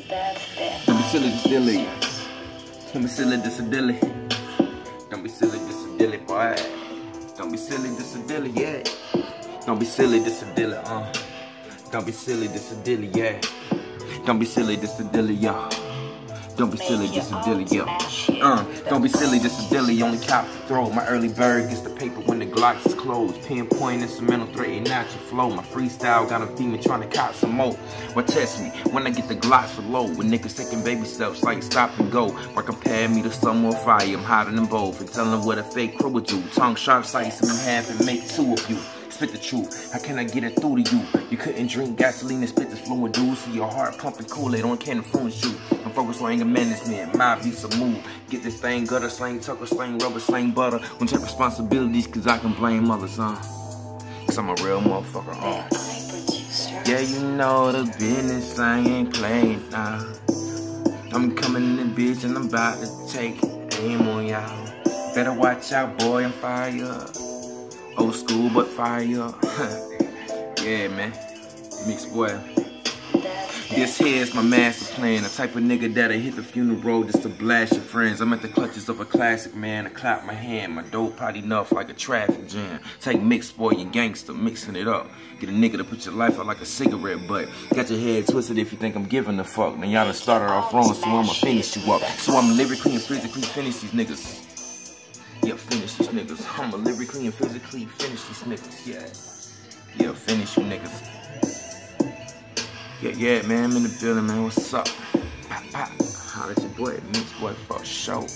Don't be silly, just dilly. Don't be silly, just a dilly. Don't be silly, just a dilly, boy. Don't be silly, just a dilly, yeah. Don't be silly, just a dilly, Don't be silly, just a dilly, yeah. Don't be silly, just a dilly, yeah. Don't be silly, just a dilly, yeah. Don't be silly, just a dilly, only cop to throw. My early bird gets the paper when the Glock is closed. Pinpoint instrumental threatening out your flow. My freestyle got them female trying to cop some more. Well, test me when I get the Glock for low. When niggas taking baby steps like stop and go. Or compare me to some more fire, I'm hotter than both. And tell them what a fake crew would do. Tongue sharp, slice them in half and make two of you. Spit the truth, how can I get it through to you? You couldn't drink gasoline and spit this fluid, dude. So your heart pumping Kool-Aid on can influence you. I'm focused on anger management, my beats a move. Get this thing gutter, slang tucker, slang rubber, slang butter. Don't take responsibilities cause I can blame others, Cause I'm a real motherfucker, Yeah, you know the business, I ain't playing, I'm coming in the bitch and I'm about to take aim on y'all. Better watch out, boy, I'm fire. Old school, but fire. Yeah, man. Mixed boy. This here's my master plan. The type of nigga that'll hit the funeral just to blast your friends. I'm at the clutches of a classic, man. I clap my hand. My dope pot enough like a traffic jam. Take mixed boy, you gangster, mixing it up. Get a nigga to put your life out like a cigarette butt. Got your head twisted if you think I'm giving a fuck. Now y'all done started off wrong, so I'ma finish you up. So I'm lyrically and physically finish these niggas. Yeah, finish these niggas. I'ma lyrically and physically finish these niggas, yeah. Yeah, finish you niggas. Yeah, man, I'm in the building, man. What's up? Pop, pop. Holla at your boy, Mixed Boy for sure.